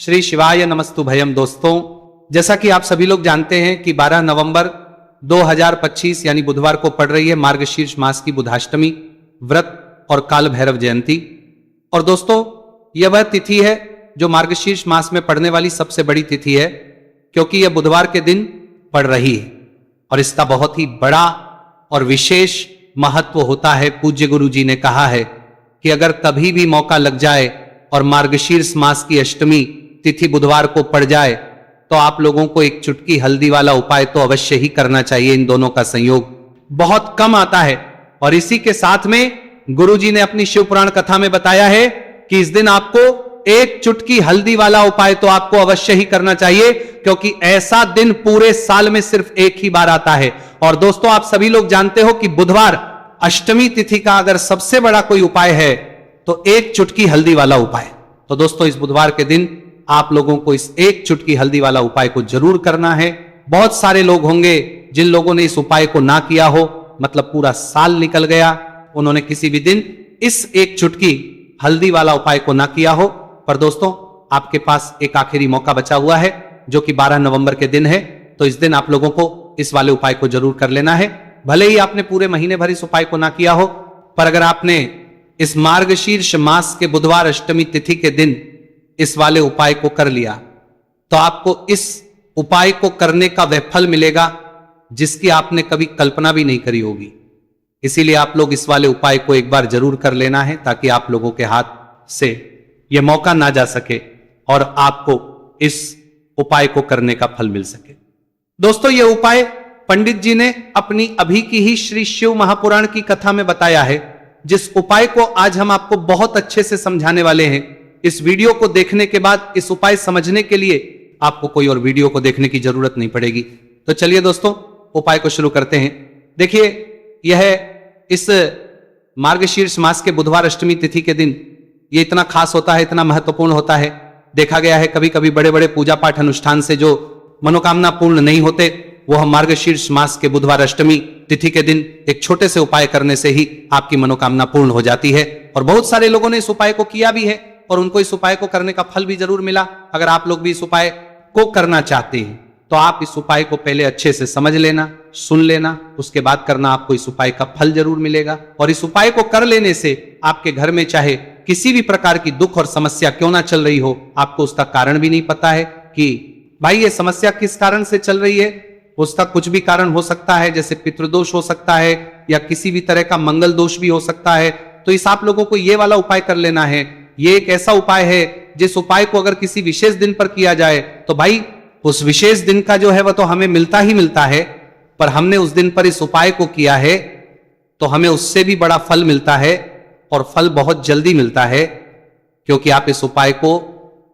श्री शिवाय नमस्तु भयम। दोस्तों, जैसा कि आप सभी लोग जानते हैं कि 12 नवंबर 2025 यानी बुधवार को पड़ रही है मार्गशीर्ष मास की बुधाष्टमी व्रत और काल भैरव जयंती। और दोस्तों, यह वह तिथि है जो मार्गशीर्ष मास में पड़ने वाली सबसे बड़ी तिथि है, क्योंकि यह बुधवार के दिन पड़ रही है और इसका बहुत ही बड़ा और विशेष महत्व होता है। पूज्य गुरु जी ने कहा है कि अगर कभी भी मौका लग जाए और मार्गशीर्ष मास की अष्टमी तिथि बुधवार को पड़ जाए तो आप लोगों को एक चुटकी हल्दी वाला उपाय तो अवश्य ही करना चाहिए। इन दोनों का संयोग बहुत कम आता है और इसी के साथ में गुरुजी ने अपनी शिव पुराण कथा में बताया है कि इस दिन आपको एक चुटकी हल्दी वाला उपाय तो आपको अवश्य ही करना चाहिए, क्योंकि ऐसा दिन पूरे साल में सिर्फ एक ही बार आता है। और दोस्तों, आप सभी लोग जानते हो कि बुधवार अष्टमी तिथि का अगर सबसे बड़ा कोई उपाय है तो एक चुटकी हल्दी वाला उपाय। तो दोस्तों, इस बुधवार के दिन आप लोगों को इस एक चुटकी हल्दी वाला उपाय को जरूर करना है। बहुत सारे लोग होंगे जिन लोगों ने इस उपाय को ना किया हो, मतलब पूरा साल निकल गया, उन्होंने किसी भी दिन इस एक चुटकी हल्दी वाला उपाय को ना किया हो। पर दोस्तों, आपके पास एक आखिरी मौका बचा हुआ है जो कि 12 नवंबर के दिन है। तो इस दिन आप लोगों को इस वाले उपाय को जरूर कर लेना है। भले ही आपने पूरे महीने भर इस उपाय को ना किया हो, पर अगर आपने इस मार्गशीर्ष मास के बुधवार अष्टमी तिथि के दिन इस वाले उपाय को कर लिया तो आपको इस उपाय को करने का वह फल मिलेगा जिसकी आपने कभी कल्पना भी नहीं करी होगी। इसीलिए आप लोग इस वाले उपाय को एक बार जरूर कर लेना है, ताकि आप लोगों के हाथ से यह मौका ना जा सके और आपको इस उपाय को करने का फल मिल सके। दोस्तों, यह उपाय पंडित जी ने अपनी अभी की ही श्री शिव महापुराण की कथा में बताया है, जिस उपाय को आज हम आपको बहुत अच्छे से समझाने वाले हैं। इस वीडियो को देखने के बाद इस उपाय समझने के लिए आपको कोई और वीडियो को देखने की जरूरत नहीं पड़ेगी। तो चलिए दोस्तों, उपाय को शुरू करते हैं। देखिए, यह इस मार्गशीर्ष मास के बुधवार अष्टमी तिथि के दिन यह इतना खास होता है, इतना महत्वपूर्ण होता है। देखा गया है कभी कभी बड़े बड़े पूजा पाठ अनुष्ठान से जो मनोकामना पूर्ण नहीं होते, वो हम मार्गशीर्ष मास के बुधवार अष्टमी तिथि के दिन एक छोटे से उपाय करने से ही आपकी मनोकामना पूर्ण हो जाती है। और बहुत सारे लोगों ने इस उपाय को किया भी है और उनको इस उपाय को करने का फल भी जरूर मिला। अगर आप लोग भी इस उपाय को करना चाहते हैं तो आप इस उपाय को पहले अच्छे से समझ लेना, सुन लेना, उसके बाद करना। आपको इस उपाय का फल जरूर मिलेगा। और इस उपाय को कर लेने से आपके घर में चाहे किसी भी प्रकार की दुख और समस्या क्यों ना चल रही हो, आपको उसका कारण भी नहीं पता है कि भाई ये समस्या किस कारण से चल रही है। उसका कुछ भी कारण हो सकता है, जैसे पितृदोष हो सकता है या किसी भी तरह का मंगल दोष भी हो सकता है। तो इस आप लोगों को ये वाला उपाय कर लेना है। ये एक ऐसा उपाय है जिस उपाय को अगर किसी विशेष दिन पर किया जाए तो भाई उस विशेष दिन का जो है वह तो हमें मिलता ही मिलता है, पर हमने उस दिन पर इस उपाय को किया है तो हमें उससे भी बड़ा फल मिलता है, और फल बहुत जल्दी मिलता है, क्योंकि आप इस उपाय को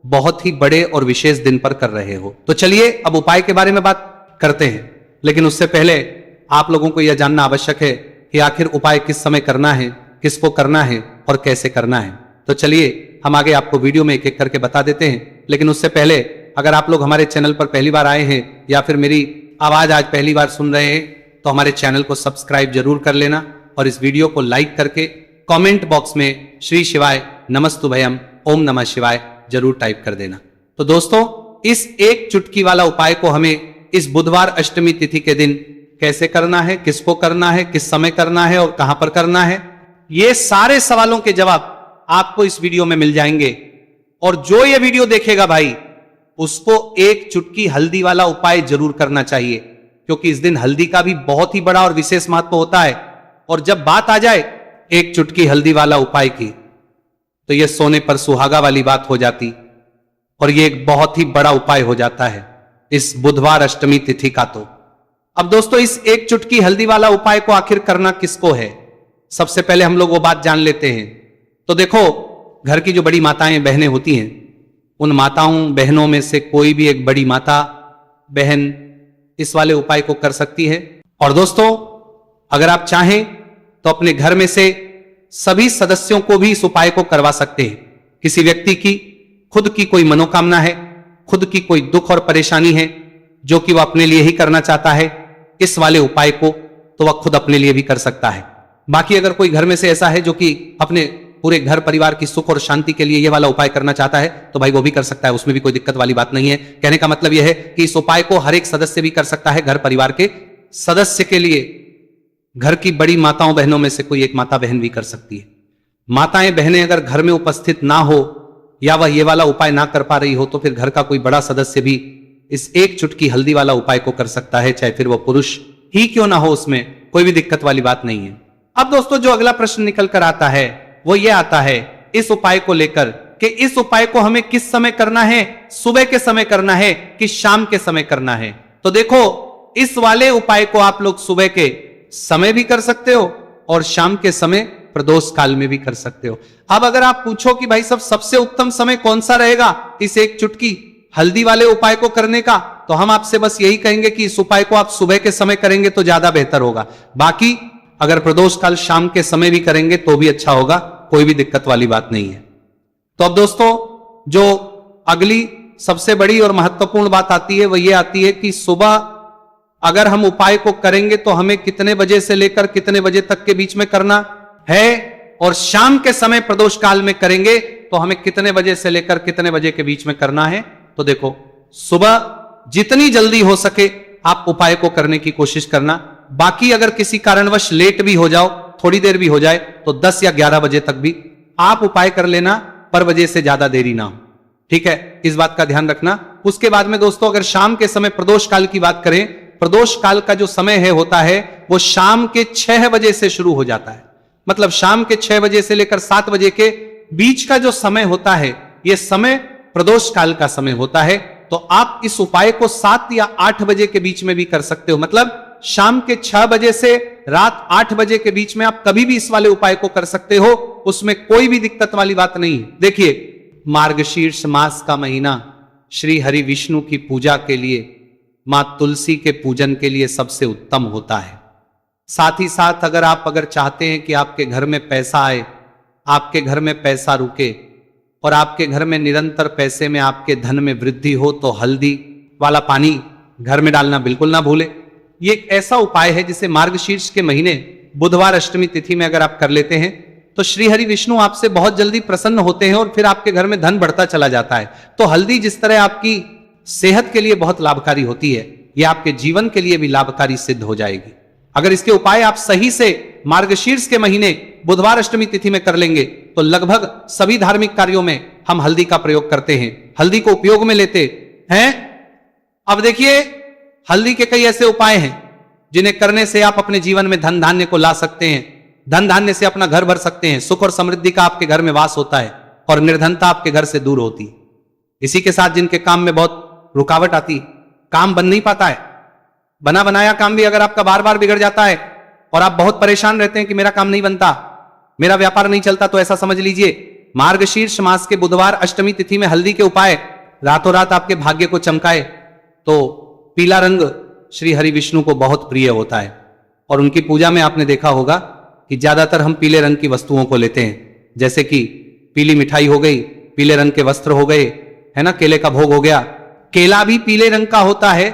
बहुत ही बड़े और विशेष दिन पर कर रहे हो। तो चलिए अब उपाय के बारे में बात करते हैं, लेकिन उससे पहले आप लोगों को यह जानना आवश्यक है कि आखिर उपाय किस समय करना है, किसको करना है और कैसे करना है। तो चलिए हम आगे आपको वीडियो में एक एक करके बता देते हैं। लेकिन उससे पहले अगर आप लोग हमारे चैनल पर पहली बार आए हैं या फिर मेरी आवाज आज पहली बार सुन रहे हैं तो हमारे चैनल को सब्सक्राइब जरूर कर लेना और इस वीडियो को लाइक करके कमेंट बॉक्स में श्री शिवाय नमस्तु भयम ओम नमः शिवाय जरूर टाइप कर देना। तो दोस्तों, इस एक चुटकी वाला उपाय को हमें इस बुधवार अष्टमी तिथि के दिन कैसे करना है, किसको करना है, किस समय करना है और कहां पर करना है, ये सारे सवालों के जवाब आपको इस वीडियो में मिल जाएंगे। और जो ये वीडियो देखेगा भाई, उसको एक चुटकी हल्दी वाला उपाय जरूर करना चाहिए, क्योंकि इस दिन हल्दी का भी बहुत ही बड़ा और विशेष महत्व होता है। और जब बात आ जाए एक चुटकी हल्दी वाला उपाय की, तो यह सोने पर सुहागा वाली बात हो जाती और यह एक बहुत ही बड़ा उपाय हो जाता है इस बुधवार अष्टमी तिथि का। तो अब दोस्तों, इस एक चुटकी हल्दी वाला उपाय को आखिर करना किसको है, सबसे पहले हम लोग वो बात जान लेते हैं। तो देखो, घर की जो बड़ी माताएं बहनें होती हैं, उन माताओं बहनों में से कोई भी एक बड़ी माता बहन इस वाले उपाय को कर सकती है। और दोस्तों, अगर आप चाहें तो अपने घर में से सभी सदस्यों को भी इस उपाय को करवा सकते हैं। किसी व्यक्ति की खुद की कोई मनोकामना है, खुद की कोई दुख और परेशानी है जो कि वह अपने लिए ही करना चाहता है, इस वाले उपाय को तो वह खुद अपने लिए भी कर सकता है। बाकी अगर कोई घर में से ऐसा है जो कि अपने पूरे घर परिवार की सुख और शांति के लिए ये वाला उपाय करना चाहता है तो भाई वो भी कर सकता है, उसमें भी कोई दिक्कत वाली बात नहीं है। कहने का मतलब यह है कि इस उपाय को हर एक सदस्य भी कर सकता है। घर परिवार के सदस्य के लिए घर की बड़ी माताओं बहनों में से कोई एक माता बहन भी कर सकती है। माताएं बहनें अगर घर में उपस्थित ना हो या वह ये वाला उपाय ना कर पा रही हो तो फिर घर का कोई बड़ा सदस्य भी इस एक चुटकी हल्दी वाला उपाय को कर सकता है, चाहे फिर वो पुरुष ही क्यों ना हो, उसमें कोई भी दिक्कत वाली बात नहीं है। अब दोस्तों जो अगला प्रश्न निकल कर आता है वो ये आता है इस उपाय को लेकर कि इस उपाय को हमें किस समय करना है, सुबह के समय करना है कि शाम के समय करना है। तो देखो इस वाले उपाय को आप लोग सुबह के समय भी कर सकते हो और शाम के समय प्रदोष काल में भी कर सकते हो। अब अगर आप पूछो कि भाई सब सबसे उत्तम समय कौन सा रहेगा इस एक चुटकी हल्दी वाले उपाय को करने का, तो हम आपसे बस यही कहेंगे कि इस उपाय को आप सुबह के समय करेंगे तो ज्यादा बेहतर होगा। बाकी अगर प्रदोष काल शाम के समय भी करेंगे तो भी अच्छा होगा, कोई भी दिक्कत वाली बात नहीं है। तो अब दोस्तों जो अगली सबसे बड़ी और महत्वपूर्ण बात आती है वो ये आती है कि सुबह अगर हम उपाय को करेंगे तो हमें कितने बजे से लेकर कितने बजे तक के बीच में करना है, और शाम के समय प्रदोष काल में करेंगे तो हमें कितने बजे से लेकर कितने बजे के बीच में करना है। तो देखो सुबह जितनी जल्दी हो सके आप उपाय को करने की कोशिश करना। बाकी अगर किसी कारणवश लेट भी हो जाओ, थोड़ी देर भी हो जाए, तो 10 या 11 बजे तक भी आप उपाय कर लेना, पर बजे से ज्यादा देरी ना हो। ठीक है, इस बात का ध्यान रखना। उसके बाद में दोस्तों अगर शाम के समय प्रदोष काल की बात करें, प्रदोष काल का जो समय है होता है वो शाम के 6 बजे से शुरू हो जाता है। मतलब शाम के 6 बजे से लेकर 7 बजे के बीच का जो समय होता है यह समय प्रदोष काल का समय होता है। तो आप इस उपाय को 7 या 8 बजे के बीच में भी कर सकते हो। मतलब शाम के 6 बजे से रात 8 बजे के बीच में आप कभी भी इस वाले उपाय को कर सकते हो, उसमें कोई भी दिक्कत वाली बात नहीं है। देखिए मार्गशीर्ष मास का महीना श्री हरि विष्णु की पूजा के लिए, मां तुलसी के पूजन के लिए सबसे उत्तम होता है। साथ ही साथ अगर चाहते हैं कि आपके घर में पैसा आए, आपके घर में पैसा रुके और आपके घर में निरंतर पैसे में आपके धन में वृद्धि हो, तो हल्दी वाला पानी घर में डालना बिल्कुल ना भूले। ये एक ऐसा उपाय है जिसे मार्गशीर्ष के महीने बुधवार अष्टमी तिथि में अगर आप कर लेते हैं तो श्री हरि विष्णु आपसे बहुत जल्दी प्रसन्न होते हैं और फिर आपके घर में धन बढ़ता चला जाता है। तो हल्दी जिस तरह आपकी सेहत के लिए बहुत लाभकारी होती है, यह आपके जीवन के लिए भी लाभकारी सिद्ध हो जाएगी। अगर इसके उपाय आप सही से मार्गशीर्ष के महीने बुधवार अष्टमी तिथि में कर लेंगे तो लगभग सभी धार्मिक कार्यों में हम हल्दी का प्रयोग करते हैं, हल्दी को उपयोग में लेते हैं। अब देखिए हल्दी के कई ऐसे उपाय हैं जिन्हें करने से आप अपने जीवन में धन धान्य को ला सकते हैं, धन धान्य से अपना घर भर सकते हैं, सुख और समृद्धि का आपके घर में वास होता है और निर्धनता आपके घर से दूर होती है। इसी के साथ जिनके काम में बहुत रुकावट आती, काम बन नहीं पाता है, बना बनाया काम भी अगर आपका बार बार बिगड़ जाता है और आप बहुत परेशान रहते हैं कि मेरा काम नहीं बनता, मेरा व्यापार नहीं चलता, तो ऐसा समझ लीजिए मार्गशीर्ष मास के बुधवार अष्टमी तिथि में हल्दी के उपाय रातों रात आपके भाग्य को चमकाए। तो पीला रंग श्री हरि विष्णु को बहुत प्रिय होता है और उनकी पूजा में आपने देखा होगा कि ज्यादातर हम पीले रंग की वस्तुओं को लेते हैं, जैसे कि पीली मिठाई हो गई, पीले रंग के वस्त्र हो गए, है ना, केले का भोग हो गया। केला भी पीले रंग का होता है,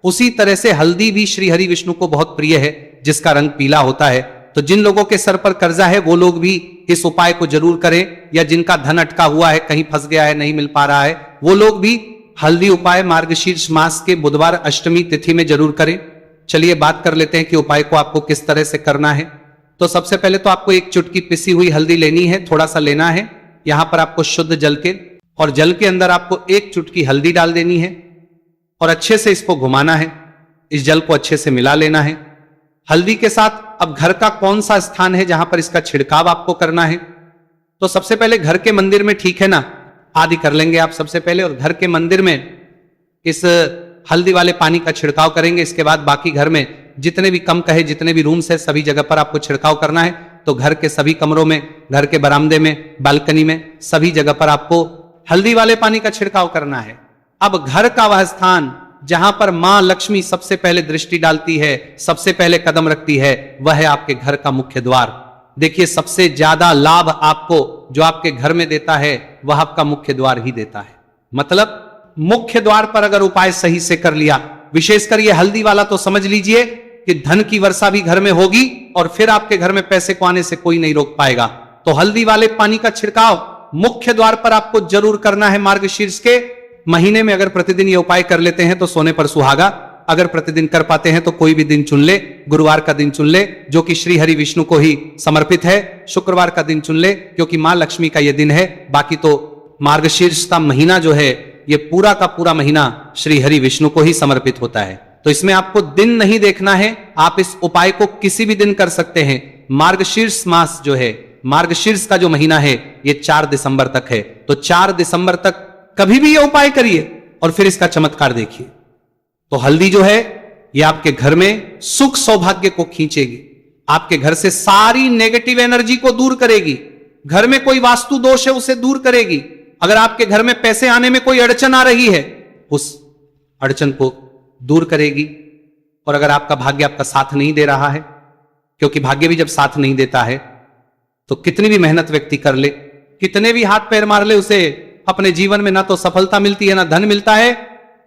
उसी तरह से हल्दी भी श्री हरि विष्णु को बहुत प्रिय है जिसका रंग पीला होता है। तो जिन लोगों के सर पर कर्जा है वो लोग भी इस उपाय को जरूर करें, या जिनका धन अटका हुआ है, कहीं फंस गया है, नहीं मिल पा रहा है, वो लोग भी हल्दी उपाय मार्गशीर्ष मास के बुधवार अष्टमी तिथि में जरूर करें। चलिए बात कर लेते हैं कि उपाय को आपको किस तरह से करना है। तो सबसे पहले तो आपको एक चुटकी पिसी हुई हल्दी लेनी है, थोड़ा सा लेना है। यहां पर आपको शुद्ध जल के, और जल के अंदर आपको एक चुटकी हल्दी डाल देनी है और अच्छे से इसको घुमाना है, इस जल को अच्छे से मिला लेना है हल्दी के साथ। अब घर का कौन सा स्थान है जहां पर इसका छिड़काव आपको करना है, तो सबसे पहले घर के मंदिर में, ठीक है ना, आदि कर लेंगे आप सबसे पहले, और घर के मंदिर में इस हल्दी वाले पानी का छिड़काव करेंगे। इसके बाद बाकी घर में जितने भी कम कहे जितने भी रूम्स है सभी जगह पर आपको छिड़काव करना है। तो घर के सभी कमरों में, घर के बरामदे में, बालकनी में, सभी जगह पर आपको हल्दी वाले पानी का छिड़काव करना है। अब घर का वह स्थान जहां पर मां लक्ष्मी सबसे पहले दृष्टि डालती है, सबसे पहले कदम रखती है, वह है आपके घर का मुख्य द्वार। देखिए सबसे ज्यादा लाभ आपको जो आपके घर में देता है वह आपका मुख्य द्वार ही देता है। मतलब मुख्य द्वार पर अगर उपाय सही से कर लिया, विशेषकर ये हल्दी वाला, तो समझ लीजिए कि धन की वर्षा भी घर में होगी और फिर आपके घर में पैसे को आने से कोई नहीं रोक पाएगा। तो हल्दी वाले पानी का छिड़काव मुख्य द्वार पर आपको जरूर करना है। मार्गशीर्ष के महीने में अगर प्रतिदिन ये उपाय कर लेते हैं तो सोने पर सुहागा। अगर प्रतिदिन कर पाते हैं तो कोई भी दिन चुन ले, गुरुवार का दिन चुन ले जो कि श्री हरि विष्णु को ही समर्पित है, शुक्रवार का दिन चुन ले क्योंकि मां लक्ष्मी का यह दिन है। बाकी तो मार्गशीर्ष का महीना जो है ये पूरा का पूरा महीना श्री हरि विष्णु को ही समर्पित होता है। तो इसमें आपको दिन नहीं देखना है, आप इस उपाय को किसी भी दिन कर सकते हैं। मार्गशीर्ष मास जो है, मार्गशीर्ष का जो महीना है ये 4 दिसंबर तक है, तो 4 दिसंबर तक कभी भी ये उपाय करिए और फिर इसका चमत्कार देखिए। तो हल्दी जो है ये आपके घर में सुख सौभाग्य को खींचेगी, आपके घर से सारी नेगेटिव एनर्जी को दूर करेगी, घर में कोई वास्तु दोष है उसे दूर करेगी। अगर आपके घर में पैसे आने में कोई अड़चन आ रही है उस अड़चन को दूर करेगी। और अगर आपका भाग्य आपका साथ नहीं दे रहा है, क्योंकि भाग्य भी जब साथ नहीं देता है तो कितनी भी मेहनत व्यक्ति कर ले, कितने भी हाथ पैर मार ले, उसे अपने जीवन में ना तो सफलता मिलती है, ना धन मिलता है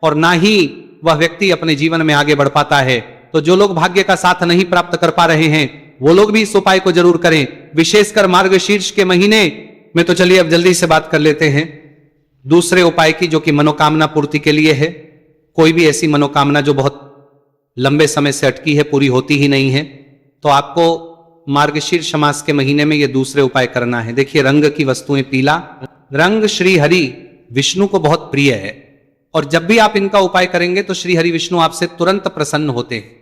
और ना ही वह व्यक्ति अपने जीवन में आगे बढ़ पाता है। तो जो लोग भाग्य का साथ नहीं प्राप्त कर पा रहे हैं वो लोग भी इस उपाय को जरूर करें, विशेषकर मार्गशीर्ष के महीने में। तो चलिए अब जल्दी से बात कर लेते हैं दूसरे उपाय की, जो कि मनोकामना पूर्ति के लिए है। कोई भी ऐसी मनोकामना जो बहुत लंबे समय से अटकी है, पूरी होती ही नहीं है, तो आपको मार्गशीर्ष मास के महीने में ये दूसरे उपाय करना है। देखिए रंग की वस्तुएं, पीला रंग श्री हरि विष्णु को बहुत प्रिय है और जब भी आप इनका उपाय करेंगे तो श्री हरि विष्णु आपसे तुरंत प्रसन्न होते हैं।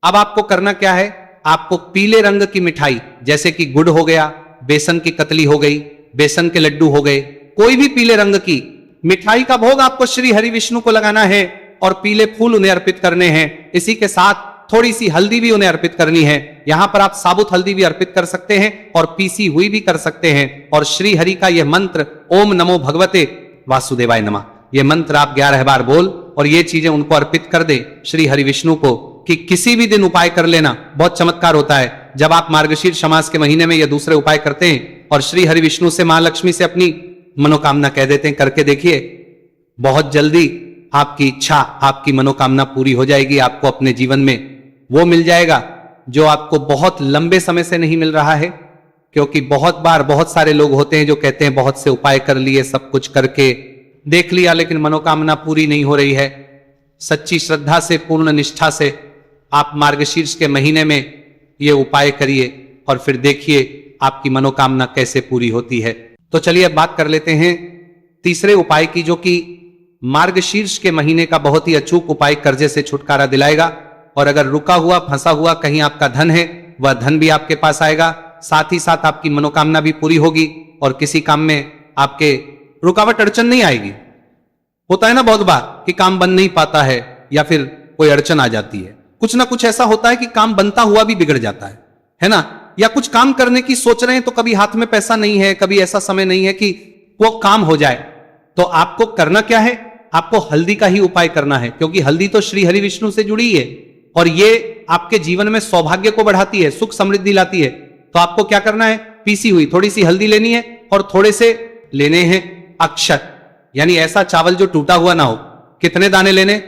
अब आपको करना क्या है, आपको पीले रंग की मिठाई जैसे कि गुड़ हो गया, बेसन की कतली हो गई, बेसन के लड्डू हो गए, कोई भी पीले रंग की मिठाई का भोग आपको श्री हरि विष्णु को लगाना है और पीले फूल उन्हें अर्पित करने हैं। इसी के साथ थोड़ी सी हल्दी भी उन्हें अर्पित करनी है। यहां पर आप साबुत हल्दी भी अर्पित कर सकते हैं और पीसी हुई भी कर सकते हैं। और श्री हरि का यह मंत्र ओम नमो भगवते वासुदेवाय नमः, यह मंत्र आप 11 बार बोल और ये चीजें उनको अर्पित कर दे श्री हरि विष्णु को, कि किसी भी दिन उपाय कर लेना, बहुत चमत्कार होता है। जब आप मार्गशीर्ष मास के महीने में ये दूसरे उपाय करते हैं और श्री हरि विष्णु से, मां लक्ष्मी से अपनी मनोकामना कह देते हैं, करके देखिए बहुत जल्दी आपकी इच्छा, आपकी मनोकामना पूरी हो जाएगी। आपको अपने जीवन में वो मिल जाएगा जो आपको बहुत लंबे समय से नहीं मिल रहा है। क्योंकि बहुत बार बहुत सारे लोग होते हैं जो कहते हैं बहुत से उपाय कर लिए, सब कुछ करके देख लिया, लेकिन मनोकामना पूरी नहीं हो रही है। सच्ची श्रद्धा से, पूर्ण निष्ठा से आप मार्गशीर्ष के महीने में ये उपाय करिए और फिर देखिए आपकी मनोकामना कैसे पूरी होती है। तो चलिए अब बात कर लेते हैं तीसरे उपाय की, जो कि मार्गशीर्ष के महीने का बहुत ही अचूक उपाय, कर्जे से छुटकारा दिलाएगा। और अगर रुका हुआ, फंसा हुआ कहीं आपका धन है, वह धन भी आपके पास आएगा, साथ ही साथ आपकी मनोकामना भी पूरी होगी और किसी काम में आपके रुकावट अड़चन नहीं आएगी। होता है ना बहुत बार कि काम बन नहीं पाता है या फिर कोई अड़चन आ जाती है, कुछ ना कुछ ऐसा होता है कि काम बनता हुआ भी बिगड़ जाता है ना। या कुछ काम करने की सोच रहे हैं तो कभी हाथ में पैसा नहीं है, कभी ऐसा समय नहीं है कि वो काम हो जाए। तो आपको करना क्या है, आपको हल्दी का ही उपाय करना है, क्योंकि हल्दी तो श्री हरि विष्णु से जुड़ी है और ये आपके जीवन में सौभाग्य को बढ़ाती है, सुख समृद्धि लाती है। तो आपको क्या करना है, पीसी हुई थोड़ी सी हल्दी लेनी है और थोड़े से लेने हैं अक्षत, यानी ऐसा चावल जो टूटा हुआ ना हो। कितने दाने लेने,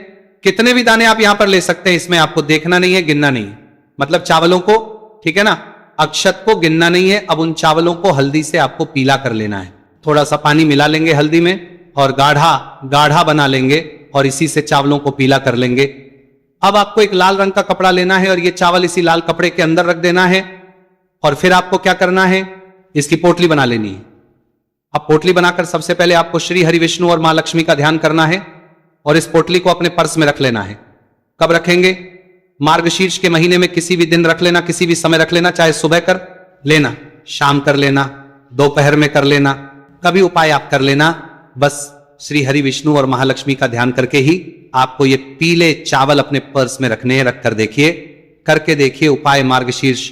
कितने भी दाने आप यहां पर ले सकते हैं, इसमें आपको देखना नहीं है, गिनना नहीं है, मतलब चावलों को, ठीक है ना, अक्षत को गिनना नहीं है। अब उन चावलों को हल्दी से आपको पीला कर लेना है। थोड़ा सा पानी मिला लेंगे हल्दी में और गाढ़ा गाढ़ा बना लेंगे और इसी से चावलों को पीला कर लेंगे। अब आपको एक लाल रंग का कपड़ा लेना है और ये चावल इसी लाल कपड़े के अंदर रख देना है और फिर आपको क्या करना है, इसकी पोटली बना लेनी है। अब पोटली बनाकर सबसे पहले आपको श्री हरि विष्णु और मां लक्ष्मी का ध्यान करना है और इस पोटली को अपने पर्स में रख लेना है। कब रखेंगे, मार्गशीर्ष के महीने में किसी भी दिन रख लेना, किसी भी समय रख लेना, चाहे सुबह कर लेना, शाम कर लेना, दोपहर में कर लेना, कभी उपाय आप कर लेना। बस श्री हरि विष्णु और महालक्ष्मी का ध्यान करके ही आपको ये पीले चावल अपने पर्स में रखने हैं। रखकर देखिए, करके देखिए उपाय मार्गशीर्ष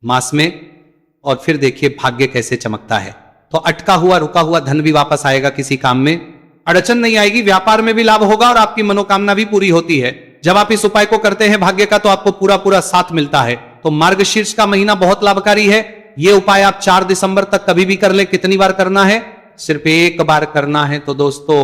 मास में और फिर देखिए भाग्य कैसे चमकता है। तो अटका हुआ रुका हुआ धन भी वापस आएगा, किसी काम में अड़चन नहीं आएगी, व्यापार में भी लाभ होगा और आपकी मनोकामना भी पूरी होती है। जब आप इस उपाय को करते हैं भाग्य का, तो आपको पूरा पूरा साथ मिलता है। तो मार्गशीर्ष का महीना बहुत लाभकारी है। ये उपाय आप 4 दिसंबर तक कभी भी कर ले। कितनी बार करना है, सिर्फ एक बार करना है। तो दोस्तों